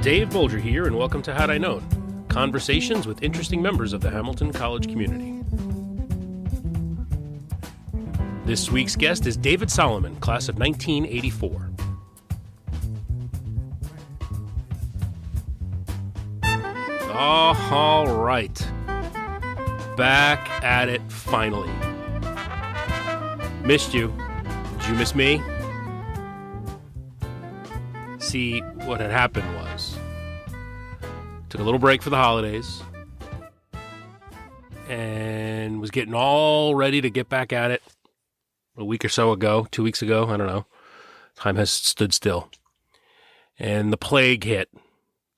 Dave Bolger here, and welcome to Had I Known, conversations with interesting members of the Hamilton College community. This week's guest is David Solomon, class of 1984. Oh, all right. Back at it finally. Missed you. Did you miss me? See, what had happened was, took a little break for the holidays and was getting all ready to get back at it a week or so ago, 2 weeks ago, I don't know. Time has stood still. And the plague hit.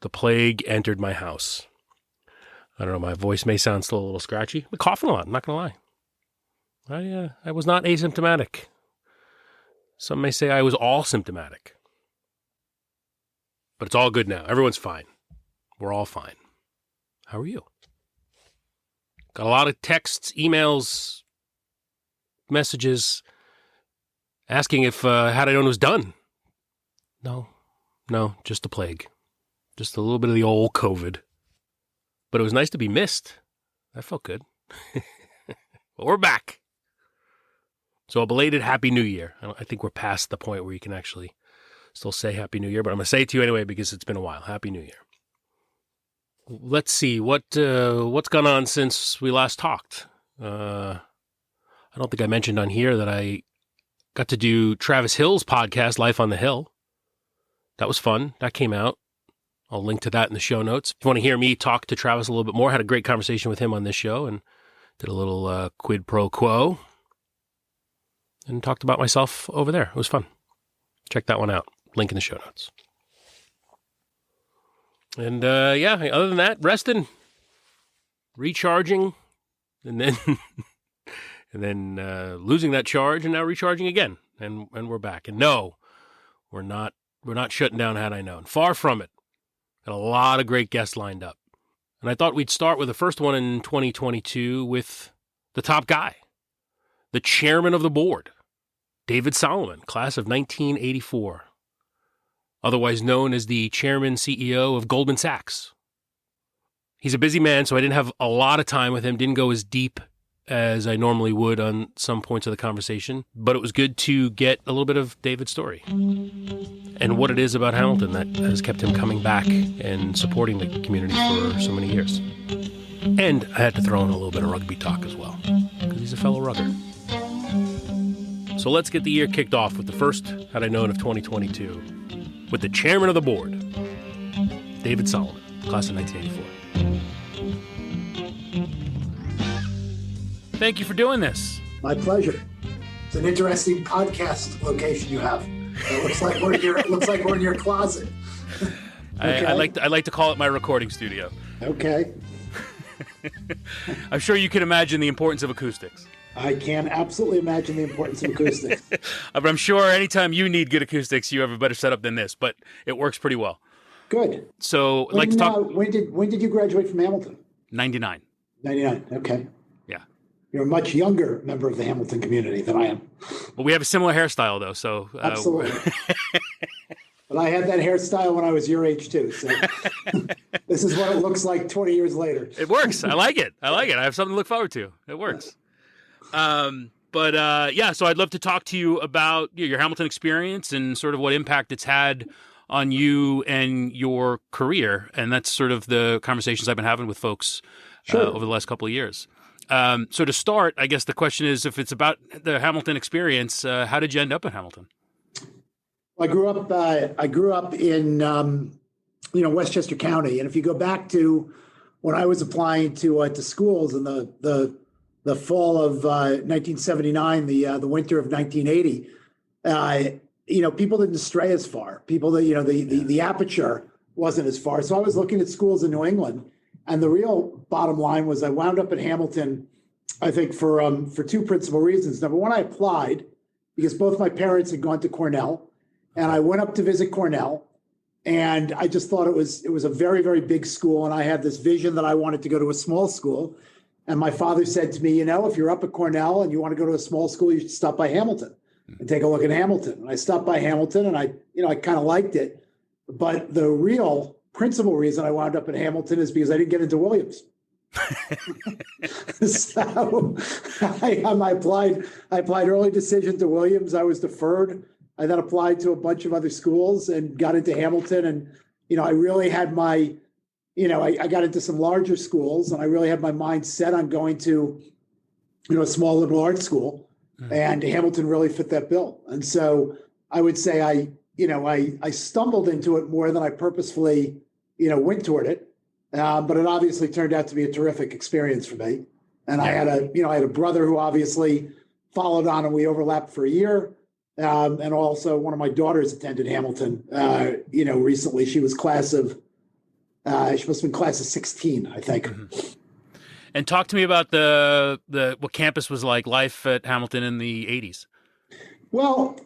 The plague entered my house. I don't know, my voice may sound still a little scratchy. I'm coughing a lot, I'm not going to lie. I was not asymptomatic. Some may say I was all symptomatic. But it's all good now. Everyone's fine. We're all fine. How are you? Got a lot of texts, emails, messages asking if Had I Known was done. No, just the plague. Just a little bit of the old COVID. But it was nice to be missed. That felt good. But we're back. So a belated Happy New Year. I think we're past the point where you can actually still say Happy New Year, but I'm going to say it to you anyway because it's been a while. Happy New Year. Let's see, what's gone on since we last talked? I don't think I mentioned on here that I got to do Travis Hill's podcast, Life on the Hill. That was fun. That came out. I'll link to that in the show notes. If you want to hear me talk to Travis a little bit more, had a great conversation with him on this show and did a little quid pro quo and talked about myself over there. It was fun. Check that one out. Link in the show notes. And other than that, resting, recharging, and then losing that charge and now recharging again. And we're back. And no, we're not shutting down Had I Known. Far from it. Got a lot of great guests lined up. And I thought we'd start with the first one in 2022 with the top guy, the chairman of the board, David Solomon, class of 1984, otherwise known as the chairman CEO of Goldman Sachs. He's a busy man, so I didn't have a lot of time with him, didn't go as deep as I normally would on some points of the conversation, but it was good to get a little bit of David's story and what it is about Hamilton that has kept him coming back and supporting the community for so many years. And I had to throw in a little bit of rugby talk as well, because he's a fellow rugger. So let's get the year kicked off with the first Had I Known of 2022 with the chairman of the board, David Solomon, class of 1984. Thank you for doing this. My pleasure. It's an interesting podcast location you have. It looks like we're in your closet. Okay. I like to call it my recording studio. Okay. I'm sure you can imagine the importance of acoustics. I can absolutely imagine the importance of acoustics. But I'm sure anytime you need good acoustics, you have a better setup than this, but it works pretty well. Good. So I'd like to talk. When did you graduate from Hamilton? 99. 99. Okay. Yeah. You're a much younger member of the Hamilton community than I am. Well, we have a similar hairstyle, though. So absolutely. But I had that hairstyle when I was your age too. So this is what it looks like 20 years later. It works. I like it. I have something to look forward to. It works. So I'd love to talk to you about your Hamilton experience and sort of what impact it's had on you and your career. And that's sort of the conversations I've been having with folks over the last couple of years. So to start, I guess the question is, if it's about the Hamilton experience, how did you end up in Hamilton? I grew up in Westchester County, and if you go back to when I was applying to schools in the fall of 1979, the winter of 1980, people didn't stray as far. The aperture wasn't as far. So I was looking at schools in New England, and the real bottom line was I wound up at Hamilton, I think for two principal reasons. Number one, I applied because both my parents had gone to Cornell. And I went up to visit Cornell, and I just thought it was a very, very big school. And I had this vision that I wanted to go to a small school. And my father said to me, if you're up at Cornell and you want to go to a small school, you should stop by Hamilton and take a look at Hamilton. And I stopped by Hamilton, and I kind of liked it. But the real principal reason I wound up in Hamilton is because I didn't get into Williams. So I applied early decision to Williams. I was deferred. I then applied to a bunch of other schools and got into Hamilton. And, I really had my, I got into some larger schools, and I really had my mind set on going to, a small liberal arts school. And Hamilton really fit that bill. And so I would say I stumbled into it more than I purposefully, went toward it. But it obviously turned out to be a terrific experience for me. And I had a brother who obviously followed on, and we overlapped for a year. And also one of my daughters attended Hamilton, recently. She was she must have been class of 16, I think. Mm-hmm. And talk to me about the what campus was like, life at Hamilton in the 80s. Well,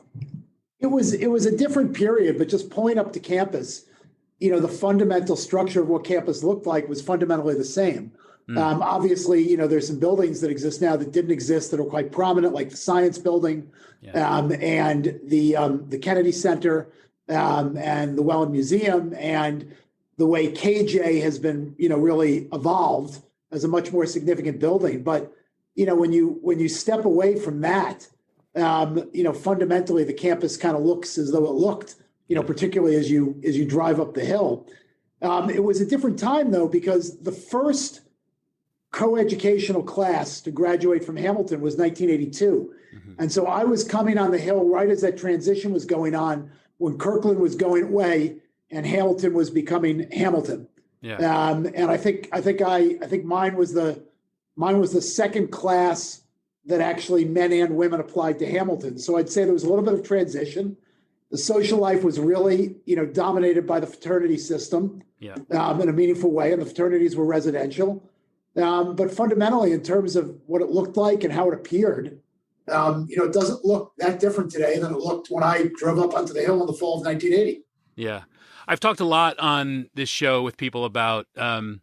it was a different period, but just pulling up to campus, the fundamental structure of what campus looked like was fundamentally the same. Obviously, there's some buildings that exist now that didn't exist that are quite prominent, like the Science Building, and the Kennedy Center, and the Wellen Museum, and the way KJ has been, really evolved as a much more significant building. But, when you step away from that, fundamentally the campus kind of looks as though it looked, particularly as you drive up the hill. It was a different time, though, because the first coeducational class to graduate from Hamilton was 1982. Mm-hmm. And so I was coming on the hill right as that transition was going on, when Kirkland was going away and Hamilton was becoming Hamilton. Yeah. And I think mine was the second class that actually men and women applied to Hamilton. So I'd say there was a little bit of transition. The social life was really, dominated by the fraternity system, in a meaningful way, and the fraternities were residential. But fundamentally, in terms of what it looked like and how it appeared, it doesn't look that different today than it looked when I drove up onto the hill in the fall of 1980. Yeah. I've talked a lot on this show with people about the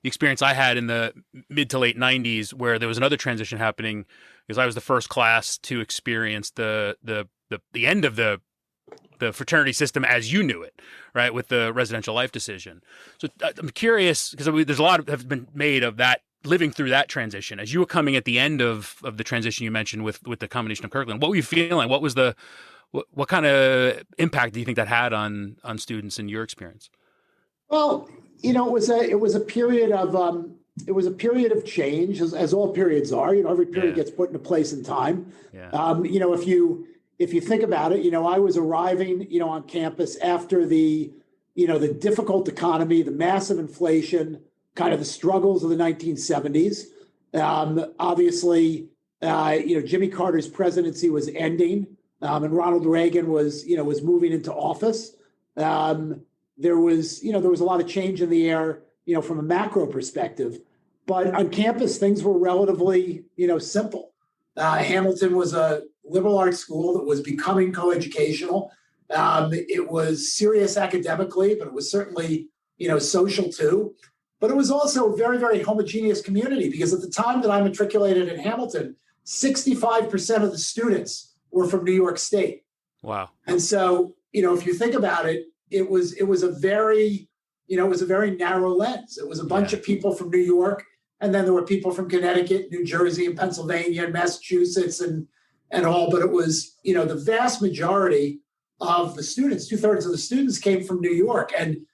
experience I had in the mid to late 90s, where there was another transition happening, because I was the first class to experience the end of the fraternity system as you knew it, right, with the residential life decision. So I'm curious, because there's a lot have been made of that, living through that transition. As you were coming at the end of the transition you mentioned with the combination of Kirkland, what were you feeling? What was what kind of impact do you think that had on students in your experience? Well, it was a period of change, as all periods are. Every period gets put into place in time. Yeah. If you think about it, I was arriving, on campus after the difficult economy, the massive inflation, kind of the struggles of the 1970s. Obviously, Jimmy Carter's presidency was ending, and Ronald Reagan was moving into office. There was a lot of change in the air, from a macro perspective. But on campus, things were relatively, simple. Hamilton was a liberal arts school that was becoming coeducational. It was serious academically, but it was certainly, social too. But it was also a very, very homogeneous community, because at the time that I matriculated in Hamilton, 65% of the students were from New York State. Wow. And so, if you think about it, it was a very narrow lens. It was a bunch of people from New York, and then there were people from Connecticut, New Jersey, and Pennsylvania, and Massachusetts, and all. But it was, the vast majority of the students, 2/3 of the students, came from New York, and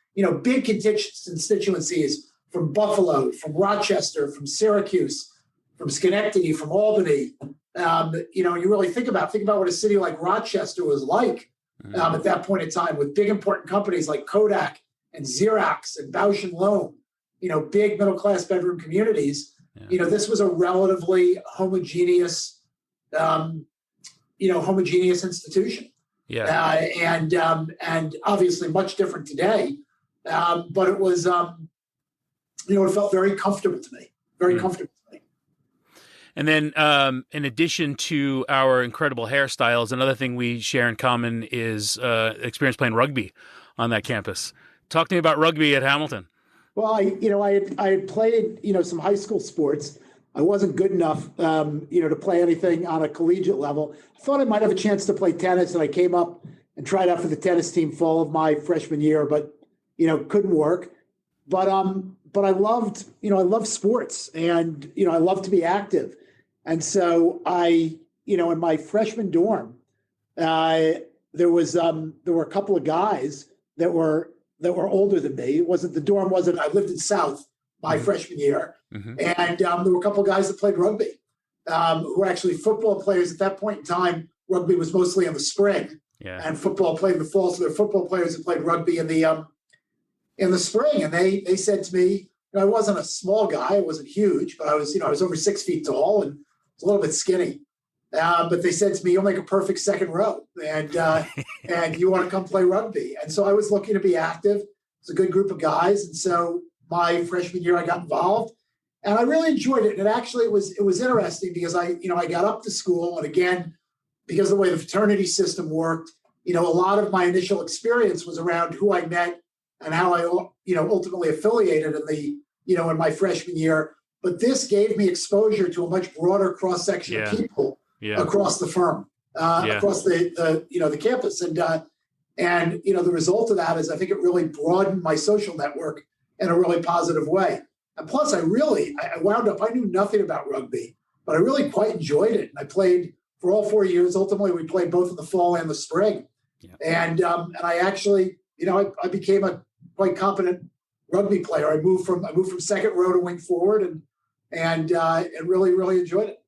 big constituencies from Buffalo, from Rochester, from Syracuse, from Schenectady, from Albany. You really think about what a city like Rochester was like at that point in time, with big important companies like Kodak and Xerox and Bausch and Lomb, big middle-class bedroom communities. Yeah. This was a relatively homogeneous institution. Yeah. And obviously much different today. But it was, it felt very comfortable to me, comfortable to me. And then in addition to our incredible hairstyles, another thing we share in common is experience playing rugby on that campus. Talk to me about rugby at Hamilton. Well, I had played, some high school sports. I wasn't good enough, to play anything on a collegiate level. I thought I might have a chance to play tennis, and I came up and tried out for the tennis team fall of my freshman year, but couldn't work. But I loved, I loved sports, and, I loved to be active. And so in my freshman dorm, there were a couple of guys that were older than me. The dorm wasn't, I lived in South my freshman year. Mm-hmm. And there were a couple of guys that played rugby, who were actually football players at that point in time. Rugby was mostly in the spring, and football played in the fall. So there were football players that played rugby in the spring. And they said to me, I wasn't a small guy, I wasn't huge, but I was over 6 feet tall and was a little bit skinny. But they said to me, "You'll make a perfect second row, and you want to come play rugby." And so I was looking to be active. It's a good group of guys, and so my freshman year I got involved, and I really enjoyed it. And actually, it was interesting because I got up to school, and again, because of the way the fraternity system worked, a lot of my initial experience was around who I met and how I ultimately affiliated in my freshman year. But this gave me exposure to a much broader cross section of people. Across the firm, across the campus, and the result of that is I think it really broadened my social network in a really positive way. And plus, I wound up, I knew nothing about rugby, but I really quite enjoyed it. And I played for all 4 years. Ultimately, we played both in the fall and the spring. And I actually, I became a quite competent rugby player. I moved from second row to wing forward, and really, really enjoyed it.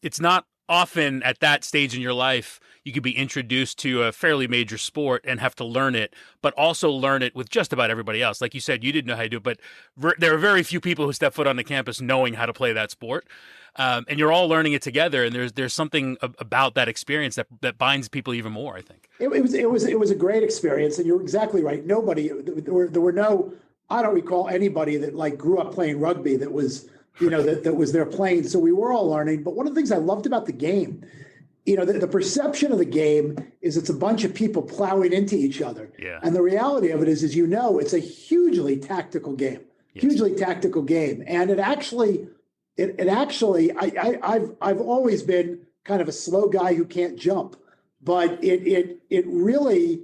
It's not often at that stage in your life you could be introduced to a fairly major sport and have to learn it, but also learn it with just about everybody else. Like you said, you didn't know how to do it, but there are very few people who step foot on the campus knowing how to play that sport. And you're all learning it together, and there's something about that experience that binds people even more, I think. It was a great experience, and you're exactly right. There were no, I don't recall anybody that grew up playing rugby that was that was there playing. So we were all learning. But one of the things I loved about the game, the perception of the game is it's a bunch of people plowing into each other. Yeah. And the reality of it is it's a hugely tactical game, And I've always been kind of a slow guy who can't jump, but it really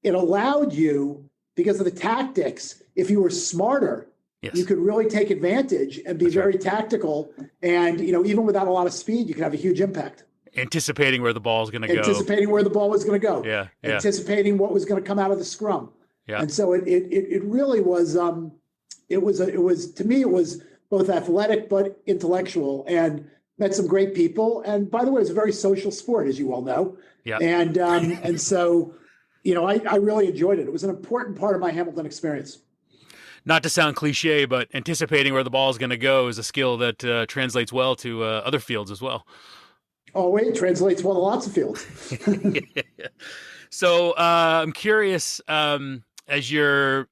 allowed you, because of the tactics, if you were smarter, you could really take advantage and be very tactical. And, even without a lot of speed, you could have a huge impact. Anticipating where the ball is going to go. Anticipating where the ball was going to go. Yeah. Anticipating what was going to come out of the scrum. Yeah. And so it really was, to me, it was both athletic but intellectual, and met some great people. And by the way, it's a very social sport, as you all know. Yeah. And so, I really enjoyed it. It was an important part of my Hamilton experience. Not to sound cliche, but anticipating where the ball is going to go is a skill that translates well to other fields as well. Oh, wait, translates well to lots of fields. So I'm curious, as you're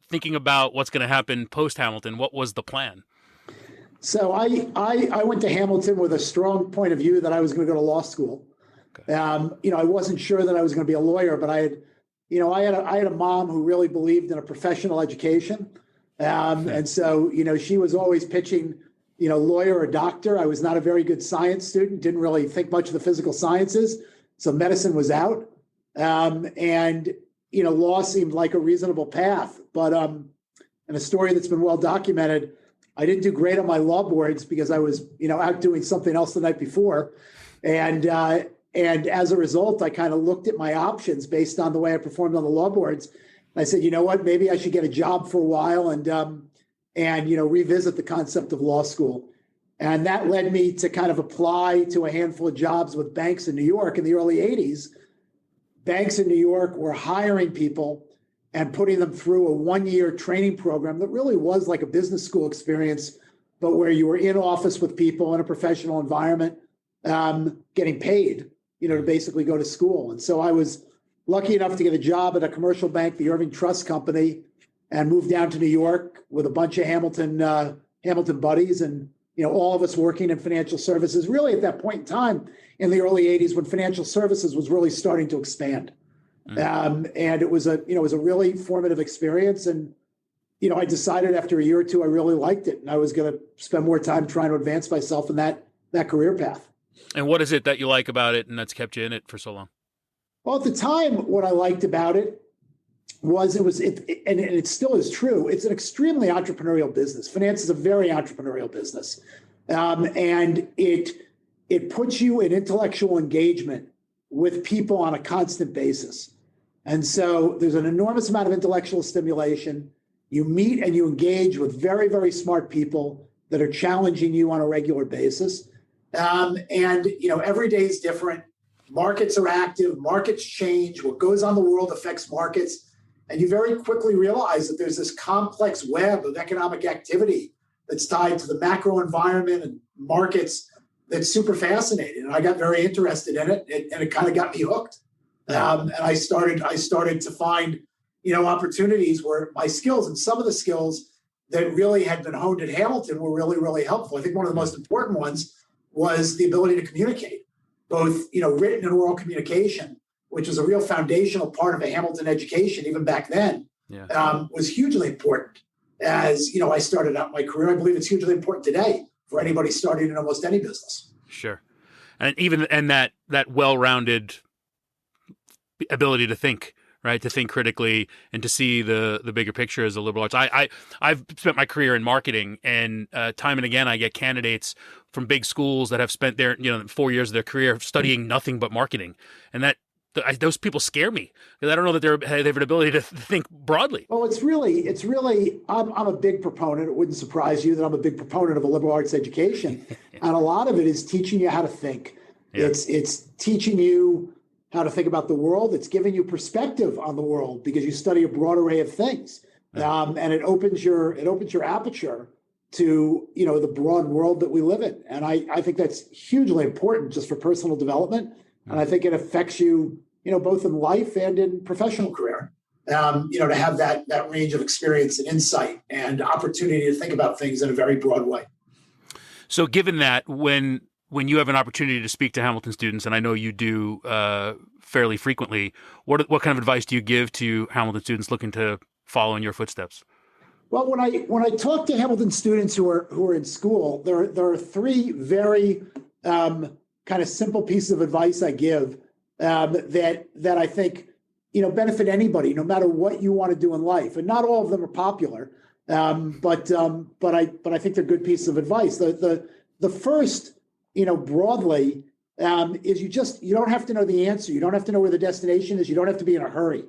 thinking about what's going to happen post-Hamilton, what was the plan? So I went to Hamilton with a strong point of view that I was going to go to law school. Okay. I wasn't sure that I was going to be a lawyer, but I had a mom who really believed in a professional education. And so, she was always pitching, lawyer or doctor. I was not a very good science student, didn't really think much of the physical sciences. So medicine was out. And law seemed like a reasonable path. But in a story that's been well documented, I didn't do great on my law boards because I was, out doing something else the night before. And as a result, I kind of looked at my options based on the way I performed on the law boards. And I said, you know what, maybe I should get a job for a while and revisit the concept of law school. And that led me to kind of apply to a handful of jobs with banks in New York in the early 80s. Banks in New York were hiring people and putting them through a one-year training program that really was like a business school experience, but where you were in office with people in a professional environment, getting paid, to basically go to school. And so I was lucky enough to get a job at a commercial bank, the Irving Trust Company, and moved down to New York with a bunch of Hamilton buddies, and all of us working in financial services. Really, at that point in time in the early '80s, when financial services was really starting to expand, and it was a really formative experience. And I decided after a year or two I really liked it, and I was going to spend more time trying to advance myself in that career path. And what is it that you like about it and that's kept you in it for so long? Well, at the time, what I liked about it and it still is true. It's an extremely entrepreneurial business. Finance is a very entrepreneurial business, and it puts you in intellectual engagement with people on a constant basis. And so there's an enormous amount of intellectual stimulation. You meet and you engage with very, very smart people that are challenging you on a regular basis. And every day is different. Markets are active, markets change. What goes on in the world affects markets. And you very quickly realize that there's this complex web of economic activity that's tied to the macro environment and markets that's super fascinating. And I got very interested in it, and it kind of got me hooked. And I started to find, opportunities where my skills, and some of the skills that really had been honed at Hamilton, were really, really helpful. I think one of the most important ones was the ability to communicate, both, written and oral communication, which was a real foundational part of a Hamilton education, even back then, was hugely important. As I started out my career, I believe it's hugely important today for anybody starting in almost any business. Sure, and that well-rounded ability to think, right, to think critically and to see the bigger picture as a liberal arts. I've spent my career in marketing, and time and again I get candidates from big schools that have spent their 4 years of their career studying nothing but marketing, and those people scare me because I don't know that they have an ability to think broadly. Well, it's really. I'm a big proponent. It wouldn't surprise you that I'm a big proponent of a liberal arts education, and a lot of it is teaching you how to think. Yeah. It's teaching you how to think about the world. It's giving you perspective on the world because you study a broad array of things, and it opens your aperture to the broad world that we live in. And I think that's hugely important just for personal development. And I think it affects you, both in life and in professional career, to have that range of experience and insight and opportunity to think about things in a very broad way. So given that, when you have an opportunity to speak to Hamilton students, and I know you do fairly frequently, what kind of advice do you give to Hamilton students looking to follow in your footsteps? Well, when I talk to Hamilton students who are in school, there are three very kind of simple pieces of advice I give that I think benefit anybody, no matter what you want to do in life. And not all of them are popular, but I think they're good pieces of advice. The first, broadly, is you don't have to know the answer. You don't have to know where the destination is. You don't have to be in a hurry.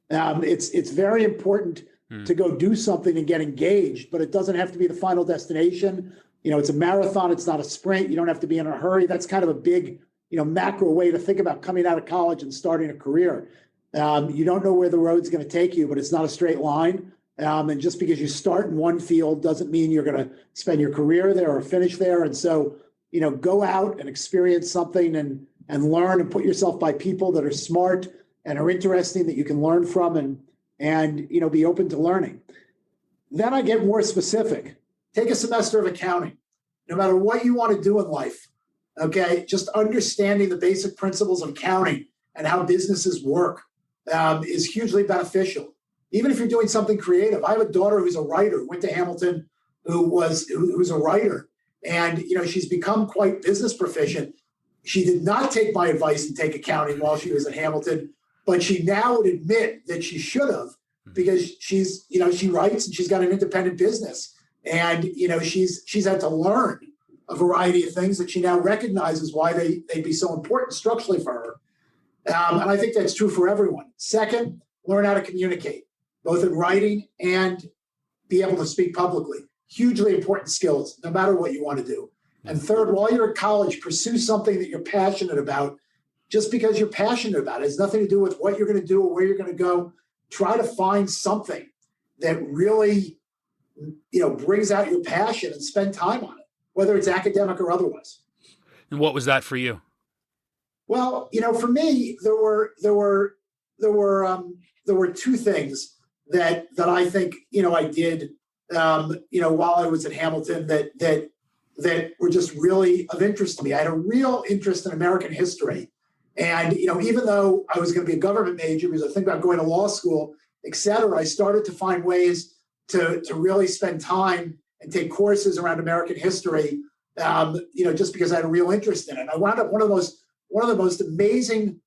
It's very important to go do something and get engaged, but it doesn't have to be the final destination. It's a marathon. It's not a sprint. You don't have to be in a hurry. That's kind of a big, macro way to think about coming out of college and starting a career. You don't know where the road's going to take you, but it's not a straight line. And just because you start in one field doesn't mean you're going to spend your career there or finish there. And so, go out and experience something and learn and put yourself by people that are smart and are interesting that you can learn from and be open to learning. Then I get more specific. Take a semester of accounting, no matter what you want to do in life. Okay, just understanding the basic principles of accounting and how businesses work is hugely beneficial. Even if you're doing something creative. I have a daughter who's a writer, went to Hamilton, who's a writer, and she's become quite business proficient. She did not take my advice and take accounting while she was at Hamilton, but she now would admit that she should have because she writes and she's got an independent business. And, she's had to learn a variety of things that she now recognizes why they'd be so important structurally for her. And I think that's true for everyone. Second, learn how to communicate, both in writing and be able to speak publicly. Hugely important skills, no matter what you want to do. And third, while you're at college, pursue something that you're passionate about. Just because you're passionate about it has nothing to do with what you're going to do or where you're going to go. Try to find something that really brings out your passion and spend time on it, whether it's academic or otherwise. And what was that for you? Well, for me, there were two things that I think I did while I was at Hamilton that were just really of interest to me. I had a real interest in American history, and even though I was going to be a government major because I think about going to law school, et cetera, I started to find ways to really spend time and take courses around American history, just because I had a real interest in it. I wound up one of the most amazing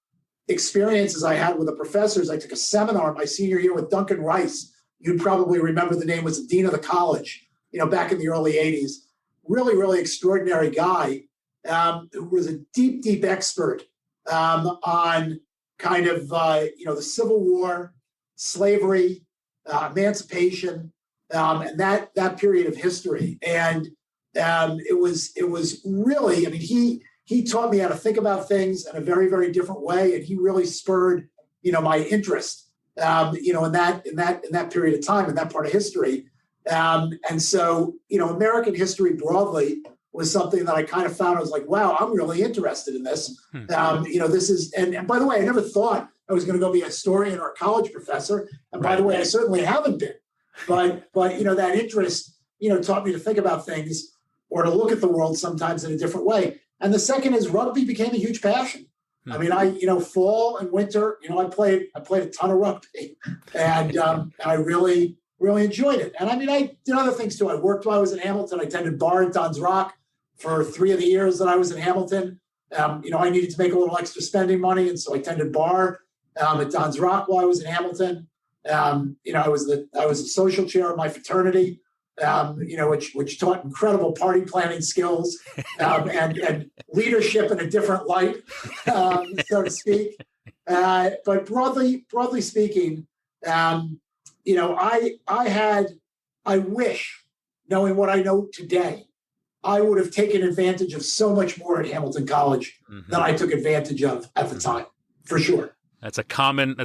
experiences I had with the professors. I took a seminar my senior year with Duncan Rice. You'd probably remember the name, was the dean of the college, back in the early 80s. Really, really extraordinary guy who was a deep, deep expert on kind of, the Civil War, slavery, emancipation, and that period of history. And it was really, he taught me how to think about things in a very, very different way. And he really spurred, my interest, in that period of time, in that part of history. And so, American history broadly was something that I kind of found, I was like, wow, I'm really interested in this. This is, and by the way, I never thought I was going to go be a historian or a college professor. And by the way, I certainly haven't been, but that interest, taught me to think about things or to look at the world sometimes in a different way. And the second is rugby became a huge passion. Fall and winter, I played a ton of rugby, and I really, really enjoyed it. And I did other things too. I worked while I was in Hamilton. I attended bar at Don's Rock for 3 of the years that I was in Hamilton. I needed to make a little extra spending money, and so I attended bar at Don's Rock while I was in Hamilton. I was the social chair of my fraternity, which taught incredible party planning skills and leadership in a different light, so to speak. But broadly speaking, I wish, knowing what I know today, I would have taken advantage of so much more at Hamilton College than I took advantage of at the time, for sure. That's a common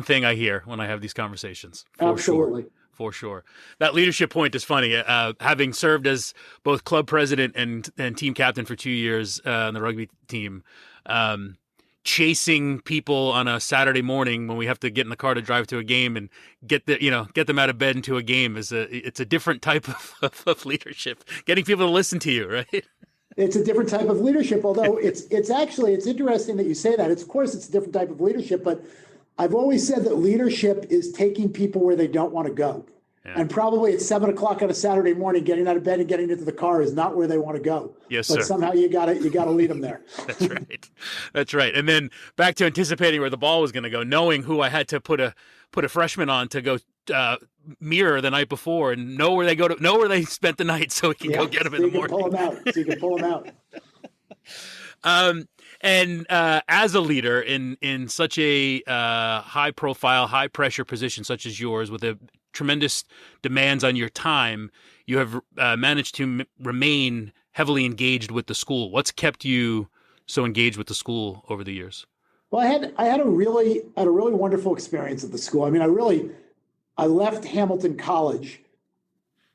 thing I hear when I have these conversations. Absolutely. For sure. That leadership point is funny. Having served as both club president and team captain for 2 years on the rugby team, chasing people on a Saturday morning when we have to get in the car to drive to a game and get them out of bed into a game it's a different type of leadership. Getting people to listen to you, right? It's a different type of leadership, although it's interesting that you say that. Of course, it's a different type of leadership, but I've always said that leadership is taking people where they don't want to go. Yeah. And probably at 7:00 on a Saturday morning, getting out of bed and getting into the car is not where they want to go. Yes, but sir. Somehow you got to lead them there. That's right. And then back to anticipating where the ball was going to go, knowing who I had to put a freshman on to go mirror the night before and know where they spent the night so we can go get them in the morning. So you can pull them out. And as a leader in such a high profile, high pressure position such as yours, with a tremendous demands on your time, you have managed to remain heavily engaged with the school. What's kept you so engaged with the school over the years? Well, I had a really wonderful experience at the school. I left Hamilton College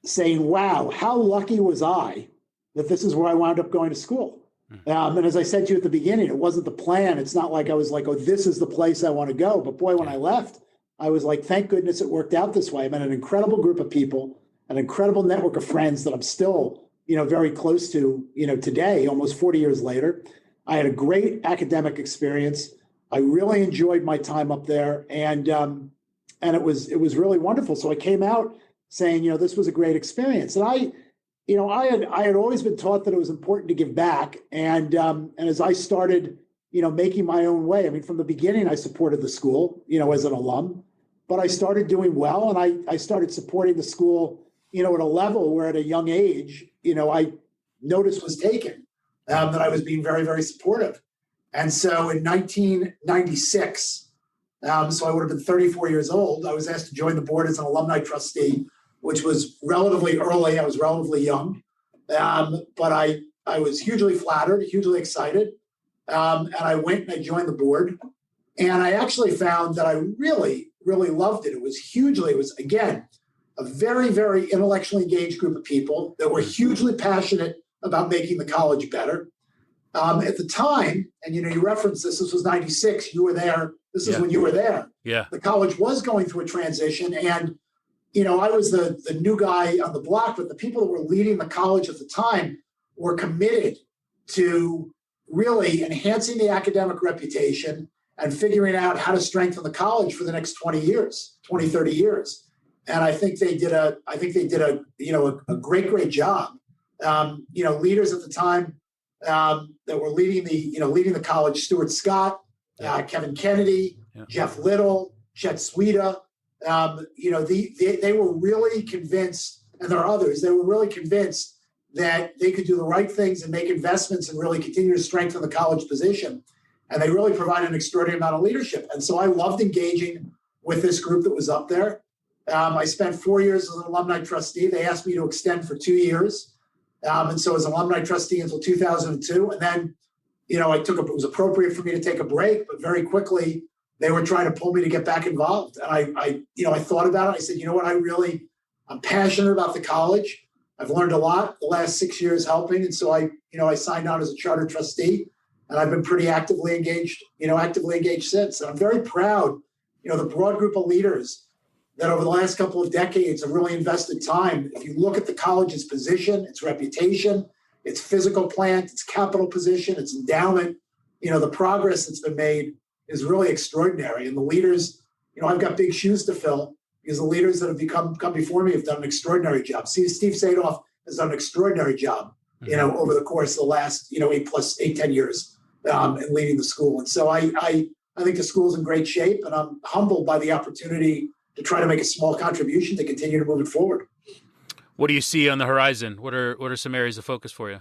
saying, wow, how lucky was I that this is where I wound up going to school. And as I said to you at the beginning, it wasn't the plan. It's not like I was like, oh, this is the place I want to go. But boy, when I left, I was like, thank goodness it worked out this way. I met an incredible group of people, an incredible network of friends that I'm still, very close to, today, almost 40 years later. I had a great academic experience. I really enjoyed my time up there, and it was really wonderful. So I came out saying, this was a great experience. And I had always been taught that it was important to give back. And as I started, making my own way, from the beginning, I supported the school, as an alum, but I started doing well, and I started supporting the school, at a level where at a young age, I notice was taken, that I was being very, very supportive. And so in 1996, so I would have been 34 years old, I was asked to join the board as an alumni trustee, which was relatively early. I was relatively young, but I was hugely flattered, hugely excited. And I went and I joined the board. And I actually found that I really, really loved it. It was, again, a very, very intellectually engaged group of people that were hugely passionate about making the college better. At the time, and you referenced this was 96, you were there. This is when you were there. Yeah. The college was going through a transition, and I was the new guy on the block, but the people that were leading the college at the time were committed to really enhancing the academic reputation and figuring out how to strengthen the college for the next 20 years, 20, 30 years. And I think they did a great job. Leaders at the time that were leading the college, Stuart Scott, Kevin Kennedy, Yeah. Jeff Little, Chet Sweda. They were really convinced, and there are others, they were really convinced that they could do the right things and make investments and really continue to strengthen the college position. And they really provided an extraordinary amount of leadership. And so I loved engaging with this group that was up there. I spent 4 years as an alumni trustee. They asked me to extend for 2 years. And so as an alumni trustee until 2002. And then, it was appropriate for me to take a break, but very quickly they were trying to pull me to get back involved. And I thought about it. I said, you know what, I'm passionate about the college. I've learned a lot the last 6 years helping. And so I signed on as a charter trustee, and I've been pretty actively engaged since. And I'm very proud, the broad group of leaders that over the last couple of decades have really invested time. If you look at the college's position, its reputation, its physical plant, its capital position, its endowment, the progress that's been made is really extraordinary. And the leaders, I've got big shoes to fill, because the leaders that have come before me have done an extraordinary job. Steve Sadoff has done an extraordinary job, over the course of the last, 10 years in leading the school. And so I think the school's in great shape, and I'm humbled by the opportunity to try to make a small contribution to continue to move it forward. What do you see on the horizon? What are some areas of focus for you?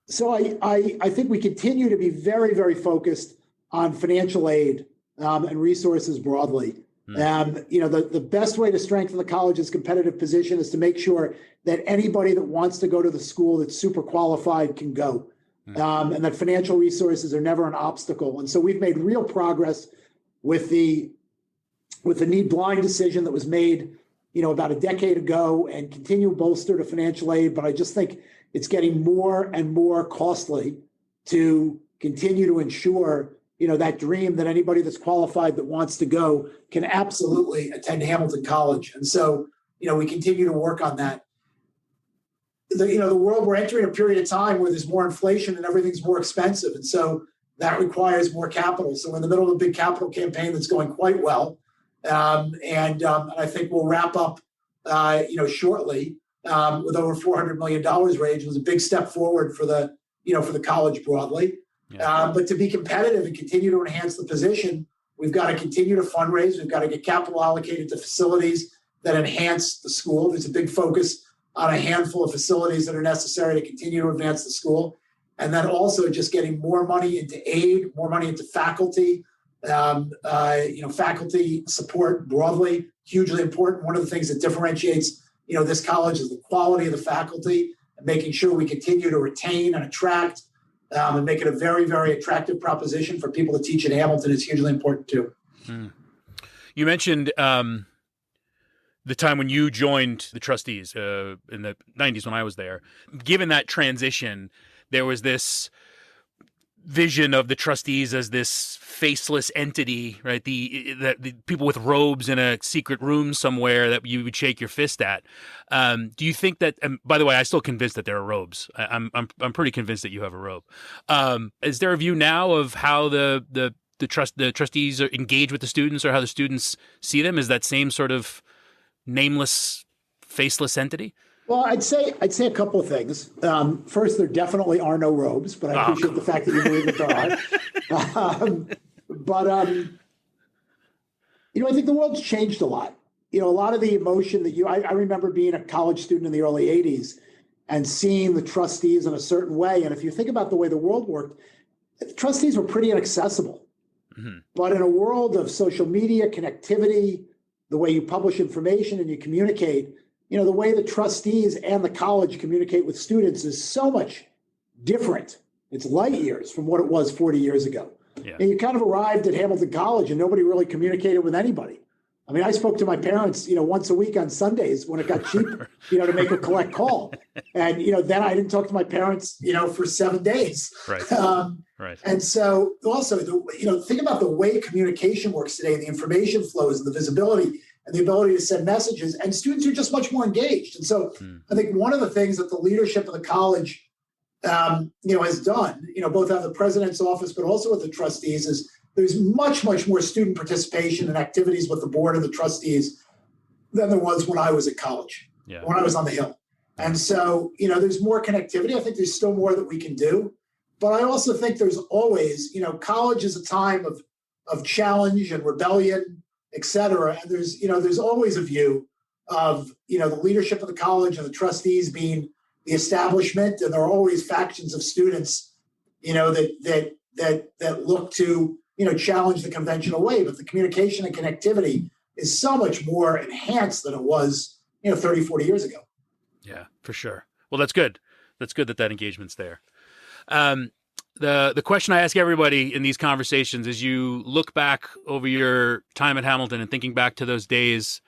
So I think we continue to be very, very focused on financial aid and resources broadly. The best way to strengthen the college's competitive position is to make sure that anybody that wants to go to the school that's super qualified can go, and that financial resources are never an obstacle. And so we've made real progress with the need blind decision that was made, about a decade ago, and continue bolster to financial aid. But I just think it's getting more and more costly to continue to ensure that dream that anybody that's qualified that wants to go can absolutely attend Hamilton College. And so, we continue to work on that. The world, we're entering a period of time where there's more inflation and everything's more expensive. And so that requires more capital. So we're in the middle of a big capital campaign that's going quite well. And I think we'll wrap up, shortly with over $400 million raised. It was a big step forward for the college broadly. Yeah. But to be competitive and continue to enhance the position, we've got to continue to fundraise. We've got to get capital allocated to facilities that enhance the school. There's a big focus on a handful of facilities that are necessary to continue to advance the school. And then also just getting more money into aid, more money into faculty, faculty support broadly, hugely important. One of the things that differentiates, this college is the quality of the faculty, and making sure we continue to retain and attract and make it a very, very attractive proposition for people to teach at Hamilton is hugely important too. You mentioned the time when you joined the trustees in the 90s when I was there. Given that transition, there was this vision of the trustees as this faceless entity, right? The people with robes in a secret room somewhere that you would shake your fist at. Do you think that? And by the way, I'm still convinced that there are robes. I'm pretty convinced that you have a robe. Is there a view now of how the trustees are engaged with the students, or how the students see them? Is that same sort of nameless, faceless entity? Well, I'd say a couple of things. First, there definitely are no robes, but I appreciate the fact that you believe that there are. I think the world's changed a lot. A lot of the emotion that I remember being a college student in the early 80s and seeing the trustees in a certain way. And if you think about the way the world worked, the trustees were pretty inaccessible. Mm-hmm. But in a world of social media, connectivity, the way you publish information and you communicate, the way the trustees and the college communicate with students is so much different. It's light years from what it was 40 years ago. Yeah. And you kind of arrived at Hamilton College and nobody really communicated with anybody. I mean, I spoke to my parents, once a week on Sundays when it got cheap, to make a collect call. And, then I didn't talk to my parents, for 7 days. Right. Right. And so also, think about the way communication works today, the information flows and the visibility and the ability to send messages, and students are just much more engaged. And so I think one of the things that the leadership of the college, has done, both at the president's office, but also with the trustees, is there's much, much more student participation and activities with the board and the trustees than there was when I was at college, when I was on the Hill. And so, there's more connectivity. I think there's still more that we can do. but I also think there's always, college is a time of challenge and rebellion, et cetera. And there's always a view of, the leadership of the college and the trustees being the establishment. And there are always factions of students, that look to, challenge the conventional way. But the communication and connectivity is so much more enhanced than it was, 30, 40 years ago. Yeah, for sure. Well, that's good. That's good that engagement's there. The question I ask everybody in these conversations is, you look back over your time at Hamilton and thinking back to those days,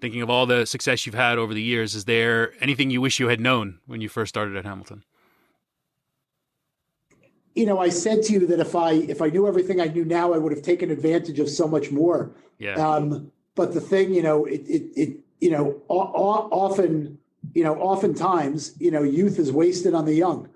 thinking of all the success you've had over the years, is there anything you wish you had known when you first started at Hamilton? I said to you that if I knew everything I knew now, I would have taken advantage of so much more. Yeah. But the thing, oftentimes, youth is wasted on the young.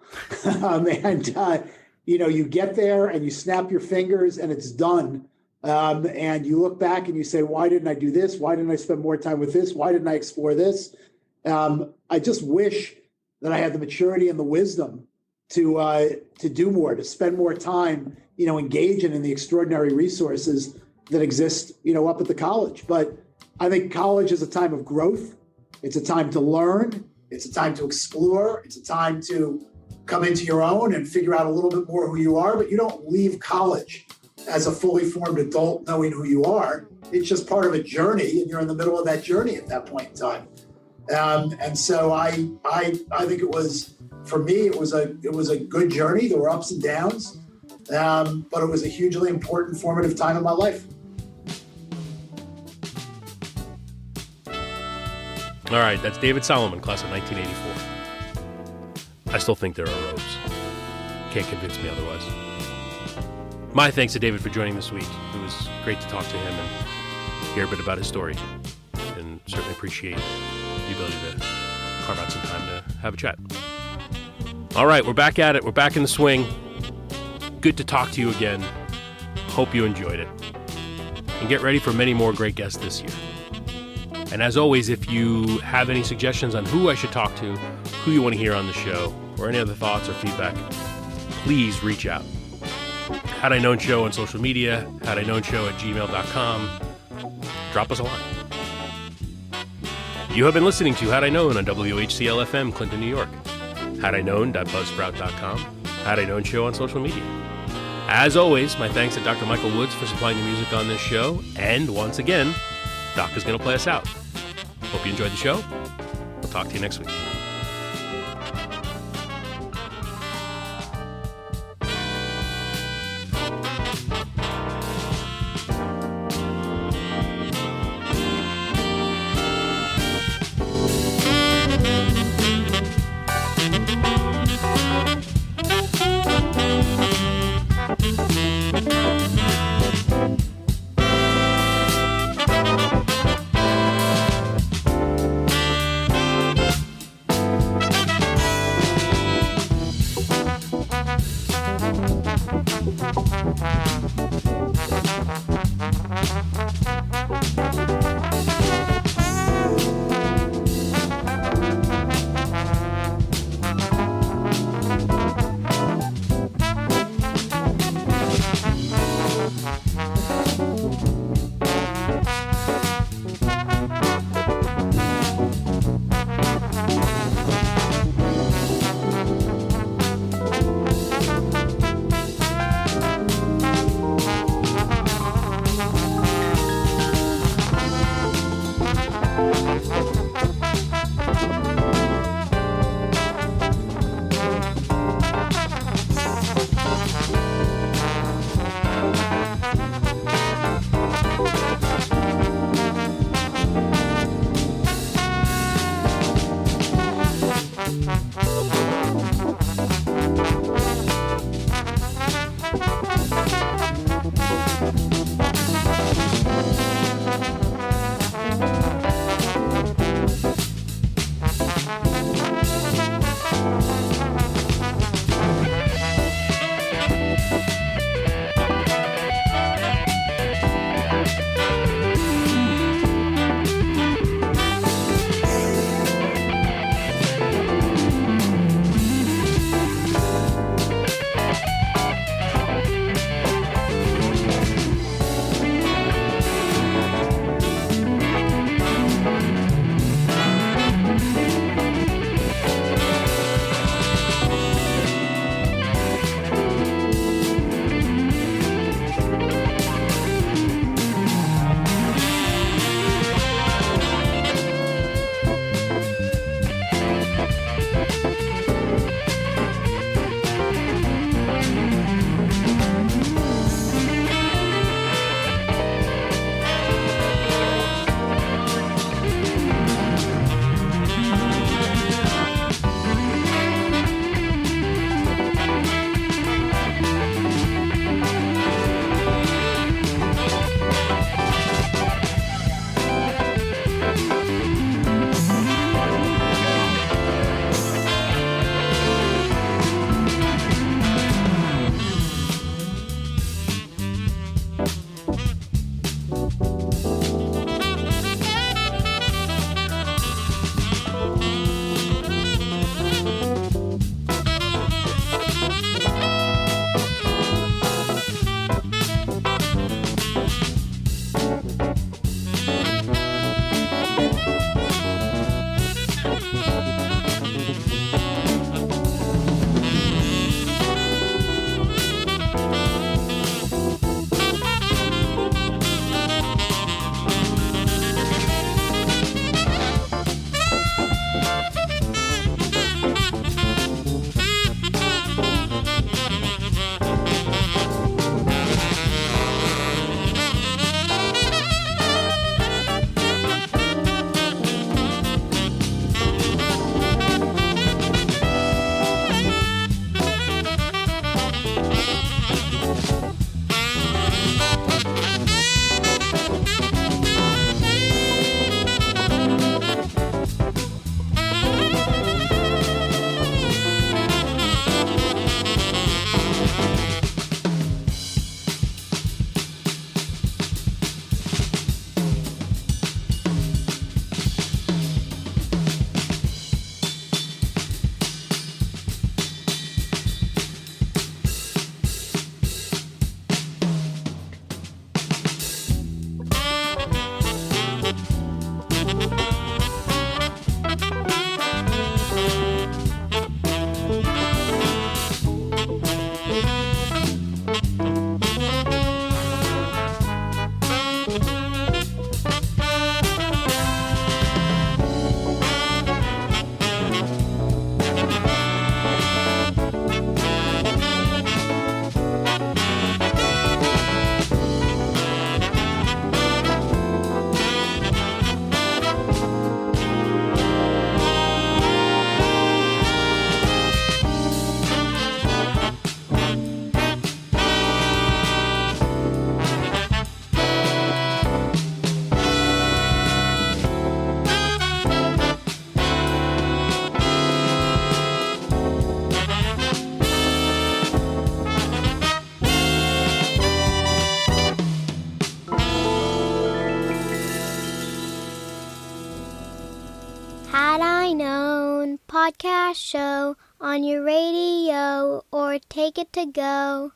You get there and you snap your fingers and it's done. And you look back and you say, why didn't I do this? Why didn't I spend more time with this? Why didn't I explore this? I just wish that I had the maturity and the wisdom to do more, to spend more time, engaging in the extraordinary resources that exist, up at the college. But I think college is a time of growth. It's a time to learn. It's a time to explore. It's a time to come into your own and figure out a little bit more who you are. But you don't leave college as a fully formed adult knowing who you are. It's just part of a journey, and you're in the middle of that journey at that point in time. And so I think it was, for me, it was a good journey. There were ups and downs, but it was a hugely important formative time in my life. All right, that's David Solomon, class of 1984. I still think there are robes. Can't convince me otherwise. My thanks to David for joining this week. It was great to talk to him and hear a bit about his story, and certainly appreciate the ability to carve out some time to have a chat. All right, we're back at it. We're back in the swing. Good to talk to you again. Hope you enjoyed it. And get ready for many more great guests this year. And as always, if you have any suggestions on who I should talk to, who you want to hear on the show, or any other thoughts or feedback, please reach out. Had I Known Show on social media, hadiknownshow@gmail.com. Drop us a line. You have been listening to Had I Known on WHCL-FM, Clinton, New York. hadiknown.buzzsprout.com. Had I Known Show on social media. As always, my thanks to Dr. Michael Woods for supplying the music on this show. And once again, Doc is going to play us out. Hope you enjoyed the show. We'll talk to you next week. Had I Known podcast show on your radio or take it to go.